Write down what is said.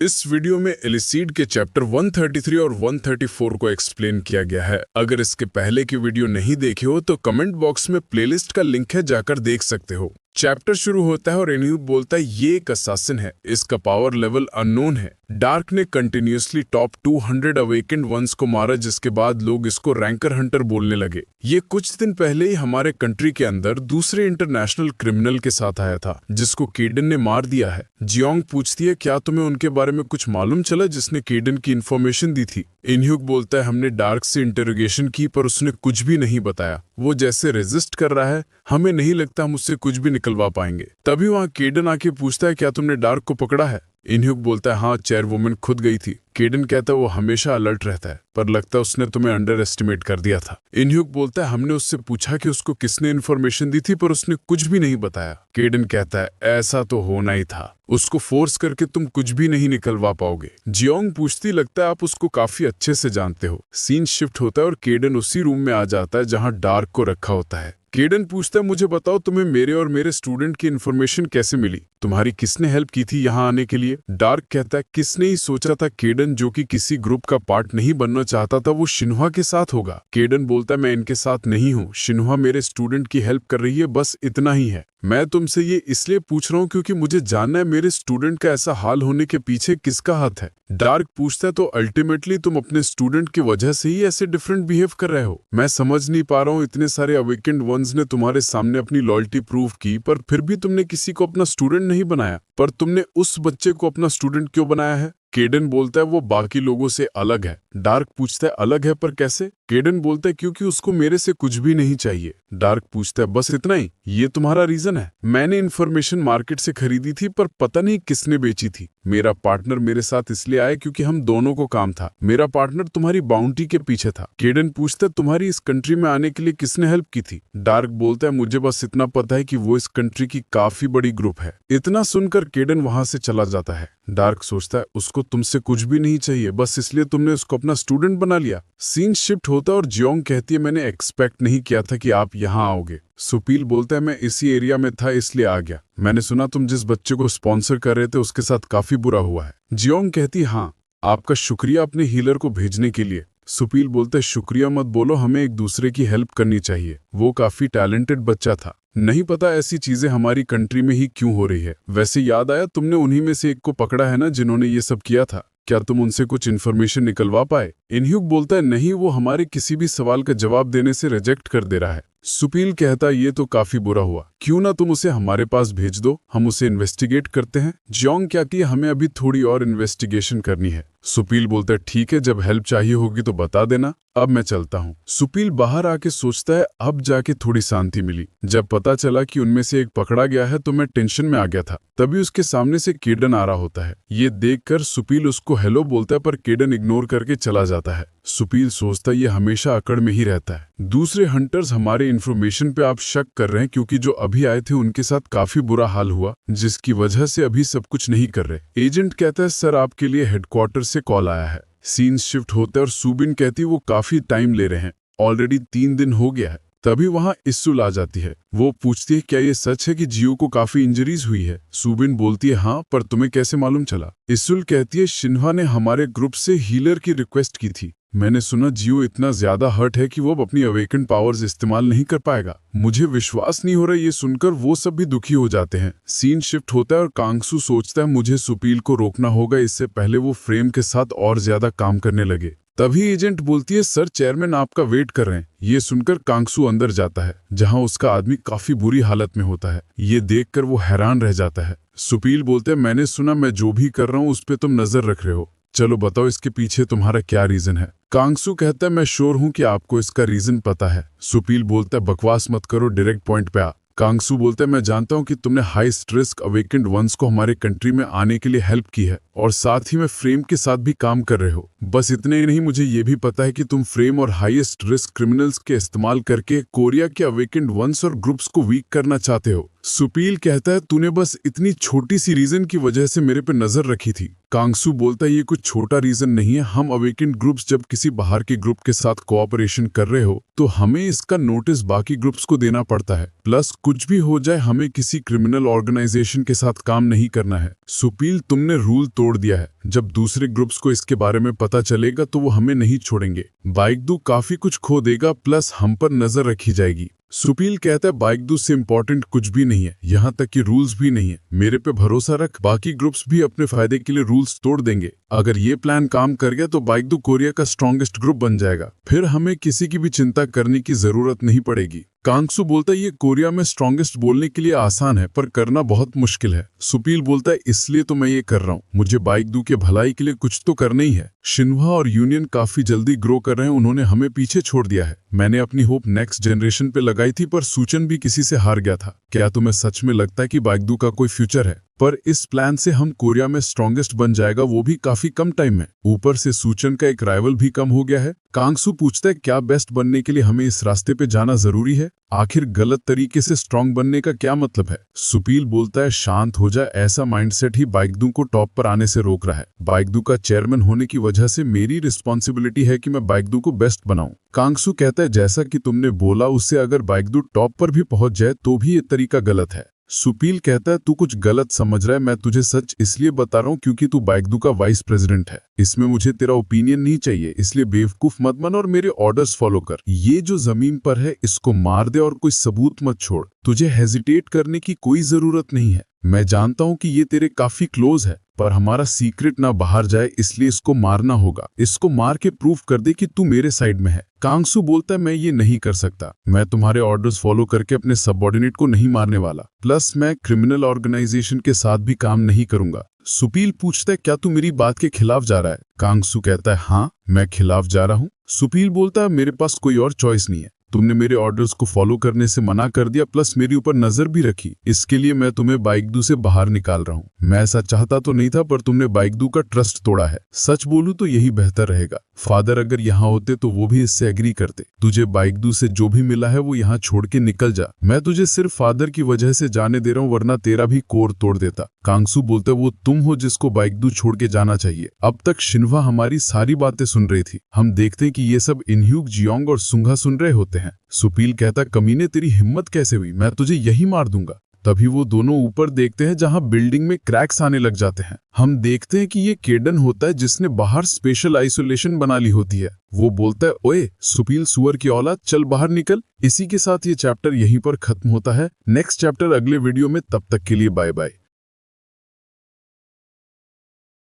इस वीडियो में एलिसीड के चैप्टर 133 और 134 को एक्सप्लेन किया गया है। अगर इसके पहले की वीडियो नहीं देखे हो तो कमेंट बॉक्स में प्लेलिस्ट का लिंक है, जाकर देख सकते हो। चैप्टर शुरू होता है और एन्यूब बोलता है ये एक असैसिन है, इसका पावर लेवल अननोन है। डार्क ने कंटिन्यूसली टॉप 200 अवेकेंड वंस को मारा, जिसके बाद लोग इसको रैंकर हंटर बोलने लगे। ये कुछ दिन पहले ही हमारे कंट्री के अंदर दूसरे इंटरनेशनल क्रिमिनल के साथ आया था, जिसको केडन ने मार दिया है। जियोंग पूछती है क्या तुम्हें उनके बारे में कुछ मालूम चला जिसने केडन की इन्फॉर्मेशन दी थी। इन्ह्यूक बोलता है हमने डार्क से इंटरोगेशन की पर उसने कुछ भी नहीं बताया। वो जैसे रेजिस्ट कर रहा है, हमें नहीं लगता हम उससे कुछ भी निकलवा पाएंगे। तभी वहाँ केडन आके पूछता है क्या तुमने डार्क को पकड़ा है। इन्ह्यूक बोलता है हाँ, चेयरवुमन खुद गई थी। केडन कहता है वो हमेशा अलर्ट रहता है, पर लगता है उसने तुम्हें अंडर एस्टिमेट कर दिया था। इन्ह्यूक बोलता है हमने उससे पूछा कि उसको किसने इन्फॉर्मेशन दी थी, पर उसने कुछ भी नहीं बताया। केडन कहता है ऐसा तो होना ही था, उसको फोर्स करके तुम कुछ भी नहीं निकलवा पाओगे। जियोंग पूछती लगता है आप उसको काफी अच्छे से जानते हो। सीन शिफ्ट होता है और केडन उसी रूम में आ जाता है जहाँ डार्क को रखा होता है। केडन पूछता है मुझे बताओ तुम्हें मेरे और मेरे स्टूडेंट की इन्फॉर्मेशन कैसे मिली, तुम्हारी किसने हेल्प की थी यहाँ आने के लिए। डार्क कहता है किसने ही सोचा था केडन जो कि किसी ग्रुप का पार्ट नहीं बनना चाहता था वो शिन्हुआ के साथ होगा। केडन बोलता है मैं इनके साथ नहीं हूँ, शिन्हुआ मेरे स्टूडेंट की हेल्प कर रही है, बस इतना ही है। मैं तुमसे ये इसलिए पूछ रहा हूँ क्योंकि मुझे जानना है मेरे स्टूडेंट का ऐसा हाल होने के पीछे किसका हाथ है। डार्क पूछता है तो अल्टीमेटली तुम अपने स्टूडेंट की वजह से ही ऐसे डिफरेंट बिहेव कर रहे हो। मैं समझ नहीं पा रहा हूँ, इतने सारे अवेकेंड वंस ने तुम्हारे सामने अपनी लॉयल्टी प्रूव की, पर फिर भी तुमने किसी को अपना स्टूडेंट नहीं बनाया। पर तुमने उस बच्चे को अपना स्टूडेंट क्यों बनाया है। केडन बोलता है वो बाकी लोगों से अलग है। डार्क पूछता है अलग है पर कैसे। केडन बोलता है क्योंकि उसको मेरे से कुछ भी नहीं चाहिए। डार्क पूछता है बस इतना ही, ये तुम्हारा रीजन है। मैंने इन्फॉर्मेशन मार्केट से खरीदी थी पर पता नहीं किसने बेची थी। मेरा पार्टनर मेरे साथ इसलिए आया क्योंकि हम दोनों को काम था। मेरा पार्टनर तुम्हारी बाउंटी के पीछे था। केडन पूछता है तुम्हारी इस कंट्री में आने के लिए किसने हेल्प की थी। डार्क बोलता है मुझे बस इतना पता है कि वो इस कंट्री की काफी बड़ी ग्रुप है। इतना सुनकर केडन वहां से चला जाता है। डार्क सोचता है उसको तुमसे कुछ भी नहीं चाहिए, बस इसलिए तुमने उसको अपना स्टूडेंट बना लिया। सीन शिफ्ट होता है और जियोंग कहती है मैंने एक्सपेक्ट नहीं किया था कि आप यहाँ आओगे। सुपील बोलता है मैं इसी एरिया में था इसलिए आ गया। मैंने सुना तुम जिस बच्चे को स्पॉन्सर कर रहे थे उसके साथ काफी बुरा हुआ है। जियोंग कहती हाँ, आपका शुक्रिया अपने हीलर को भेजने के लिए। सुपील बोलता है शुक्रिया मत बोलो, हमें एक दूसरे की हेल्प करनी चाहिए। वो काफी टैलेंटेड बच्चा था, नहीं पता ऐसी चीजें हमारी कंट्री में ही क्यों हो रही है। वैसे याद आया तुमने उन्हीं में से एक को पकड़ा है ना जिन्होंने ये सब किया था, क्या तुम उनसे कुछ इन्फॉर्मेशन निकलवा पाए। इन्ह्यूक बोलता है नहीं, वो हमारे किसी भी सवाल का जवाब देने से रिजेक्ट कर दे रहा है। सुपील कहता है ये तो काफी बुरा हुआ, क्यों ना तुम उसे हमारे पास भेज दो, हम उसे इन्वेस्टिगेट करते हैं। जियोंग कहती है हमें अभी थोड़ी और इन्वेस्टिगेशन करनी है। सुपील बोलता है ठीक है, जब हेल्प चाहिए होगी तो बता देना, अब मैं चलता हूँ। सुपील बाहर आके सोचता है अब जाके थोड़ी शांति मिली। जब पता चला कि उनमें से एक पकड़ा गया है तो मैं टेंशन में आ गया था। तभी उसके सामने से केडन आ रहा होता है। ये देखकर सुपील उसको हेलो बोलता है पर केडन इग्नोर करके चला जाता है। सुपील सोचता है ये हमेशा अकड़ में ही रहता है। दूसरे हंटर्स हमारे इन्फॉर्मेशन पे आप शक कर रहे हैं क्योंकि जो अभी आए थे उनके साथ काफी बुरा हाल हुआ, जिसकी वजह से अभी सब कुछ नहीं कर रहे। एजेंट कहता है सर आपके लिए हेडक्वार्टर से कॉल आया है। सीन शिफ्ट होता है और सुबिन कहती है वो काफी टाइम ले रहे हैं, ऑलरेडी 3 दिन हो गया है। तभी वहां इस्सुल आ जाती है। वो पूछती है क्या ये सच है कि जियो को काफी इंजरीज हुई है। सुबिन बोलती है हाँ, पर तुम्हें कैसे मालूम चला। इस्सुल कहती है शिन्हुआ ने हमारे ग्रुप से हीलर की रिक्वेस्ट की थी। मैंने सुना जियो इतना ज्यादा हर्ट है कि वो अब अपनी अवेकन पावर्स इस्तेमाल नहीं कर पाएगा। मुझे विश्वास नहीं हो रहा, ये सुनकर वो सब भी दुखी हो जाते हैं। सीन शिफ्ट होता है और कांगसू सोचता है मुझे सुपील को रोकना होगा, इससे पहले वो फ्रेम के साथ और ज्यादा काम करने लगे। तभी एजेंट बोलती है सर चेयरमैन आपका वेट कर रहे हैं। ये सुनकर कांगसू अंदर जाता है जहां उसका आदमी काफी बुरी हालत में होता है। ये देखकर वो हैरान रह जाता है। सुपील बोलते हैं मैंने सुना मैं जो भी कर रहा हूँ उस पर तुम नजर रख रहे हो, चलो बताओ इसके पीछे तुम्हारा क्या रीजन है। कांगसू कहता है मैं श्योर हूं कि आपको इसका रीजन पता है। सुपील बोलता है बकवास मत करो, डायरेक्ट पॉइंट पे आ। कांगसू बोलता है मैं जानता हूं कि तुमने हाई स्ट्रेस अवेकेंड वंस को हमारे कंट्री में आने के लिए हेल्प की है और साथ ही में फ्रेम के साथ भी काम कर रहे हो। बस इतने ही नहीं, मुझे ये भी पता है कि तुम फ्रेम और हाईएस्ट रिस्क क्रिमिनल्स के इस्तेमाल करके कोरिया के अवेकेंड वंस और ग्रुप्स को वीक करना चाहते हो। सुपील कहता है तूने बस इतनी छोटी सी रीजन की वजह से मेरे पे नजर रखी थी। कांगसू बोलता है ये कुछ छोटा रीजन नहीं है, हम अवेकेंड ग्रुप्स जब किसी बाहर के ग्रुप के साथ कोऑपरेशन कर रहे हो तो हमें इसका नोटिस बाकी ग्रुप्स को देना पड़ता है। प्लस कुछ भी हो जाए हमें किसी क्रिमिनल ऑर्गेनाइजेशन के साथ काम नहीं करना है। सुपील तुमने रूल तोड़ दिया है। जब दूसरे ग्रुप्स को इसके बारे में पता चलेगा तो वो हमें नहीं छोड़ेंगे। बाइकदू काफी कुछ खो देगा, प्लस हम पर नजर रखी जाएगी। सुपील कहता है बाइकदू से इम्पोर्टेंट कुछ भी नहीं है, यहाँ तक कि रूल्स भी नहीं है। मेरे पे भरोसा रख, बाकी ग्रुप्स भी अपने फायदे के लिए रूल्स तोड़ देंगे। अगर ये प्लान काम कर गया तो बाइकदू कोरिया का स्ट्रॉन्गेस्ट ग्रुप बन जाएगा, फिर हमें किसी की भी चिंता करने की जरूरत नहीं पड़ेगी। कांगसू बोलता है ये कोरिया में स्ट्रॉन्गेस्ट बोलने के लिए आसान है, पर करना बहुत मुश्किल है। सुपील बोलता है इसलिए तो मैं ये कर रहा हूँ, मुझे बाइकदू के भलाई के लिए कुछ तो करना ही है। शिन्हुआ और यूनियन काफी जल्दी ग्रो कर रहे हैं, उन्होंने हमें पीछे छोड़ दिया है। मैंने अपनी होप नेक्स्ट जनरेशन पे लगाई थी, पर सूचन भी किसी से हार गया था। क्या तुम्हें सच में लगता है कि बाइकदू का कोई फ्यूचर है? पर इस प्लान से हम कोरिया में स्ट्रॉन्गेस्ट बन जाएगा, वो भी काफी कम टाइम में। ऊपर से सूचन का एक राइवल भी कम हो गया है। कांगसू पूछता है क्या बेस्ट बनने के लिए हमें इस रास्ते पे जाना जरूरी है? आखिर गलत तरीके से स्ट्रॉन्ग बनने का क्या मतलब है? सुपील बोलता है शांत हो जाए, ऐसा माइंडसेट ही बाइकदू को टॉप पर आने से रोक रहा है। बाइकदू का चेयरमैन होने की वजह से मेरी रिस्पॉन्सिबिलिटी है कि मैं बाइकदू को बेस्ट बनाऊं। कांगसू कहता है जैसा कि तुमने बोला, उससे अगर बाइकदू टॉप पर भी पहुंच जाए तो भी ये तरीका गलत है। सुपील कहता है तू कुछ गलत समझ रहा है, मैं तुझे सच इसलिए बता रहा हूँ क्योंकि तू बाइकदू का वाइस प्रेसिडेंट है। इसमें मुझे तेरा ओपिनियन नहीं चाहिए, इसलिए बेवकूफ मत बन और मेरे ऑर्डर्स फॉलो कर। ये जो जमीन पर है इसको मार दे और कोई सबूत मत छोड़। तुझे हेजिटेट करने की कोई जरूरत नहीं है। मैं जानता हूँ कि ये तेरे काफी क्लोज है, पर हमारा सीक्रेट ना बाहर जाए, इसलिए इसको मारना होगा। इसको मार के प्रूफ कर दे कि तू मेरे साइड में है। कांगसू बोलता है मैं ये नहीं कर सकता, मैं तुम्हारे ऑर्डर्स फॉलो करके अपने सबऑर्डिनेट को नहीं मारने वाला, प्लस मैं क्रिमिनल ऑर्गेनाइजेशन के साथ भी काम नहीं करूंगा। सुपील पूछता है क्या तू मेरी बात के खिलाफ जा रहा है? कांगसू कहता है हाँ, मैं खिलाफ जा रहा हूँ। सुपील बोलता है मेरे पास कोई और चॉइस नहीं है, तुमने मेरे ऑर्डर्स को फॉलो करने से मना कर दिया, प्लस मेरे ऊपर नजर भी रखी, इसके लिए मैं तुम्हें बाइकदू से बाहर निकाल रहा हूँ। मैं ऐसा चाहता तो नहीं था, पर तुमने बाइकदू का ट्रस्ट तोड़ा है। सच बोलूं तो यही बेहतर रहेगा। फादर अगर यहाँ होते तो वो भी इससे एग्री करते। तुझे बाइकदू से जो भी मिला है वो यहाँ छोड़ के निकल जा। मैं तुझे सिर्फ फादर की वजह से जाने दे रहा हूँ, वरना तेरा भी कोर तोड़ देता। कांगसू बोलते वो तुम हो जिसको बाइकदू छोड़ के जाना चाहिए। अब तक शिन्हुआ हमारी सारी बातें सुन रही थी, हम देखते हैं कि ये सब इनह्यूक, जियोंग और सुंगा सुन रहे होते हैं। सुपील कहता कमीने तेरी हिम्मत कैसे हुई, मैं तुझे यही मार दूंगा। तभी वो दोनों ऊपर देखते हैं जहां बिल्डिंग में क्रैक्स आने लग जाते हैं। हम देखते हैं कि ये केडन होता है जिसने बाहर स्पेशल आइसोलेशन बना ली होती है। वो बोलता है ओए सुपील सुअर की औलाद, चल बाहर निकल। इसी के साथ ये चैप्टर यहीं पर खत्म होता है। नेक्स्ट चैप्टर अगले वीडियो में, तब तक के लिए बाय बाय।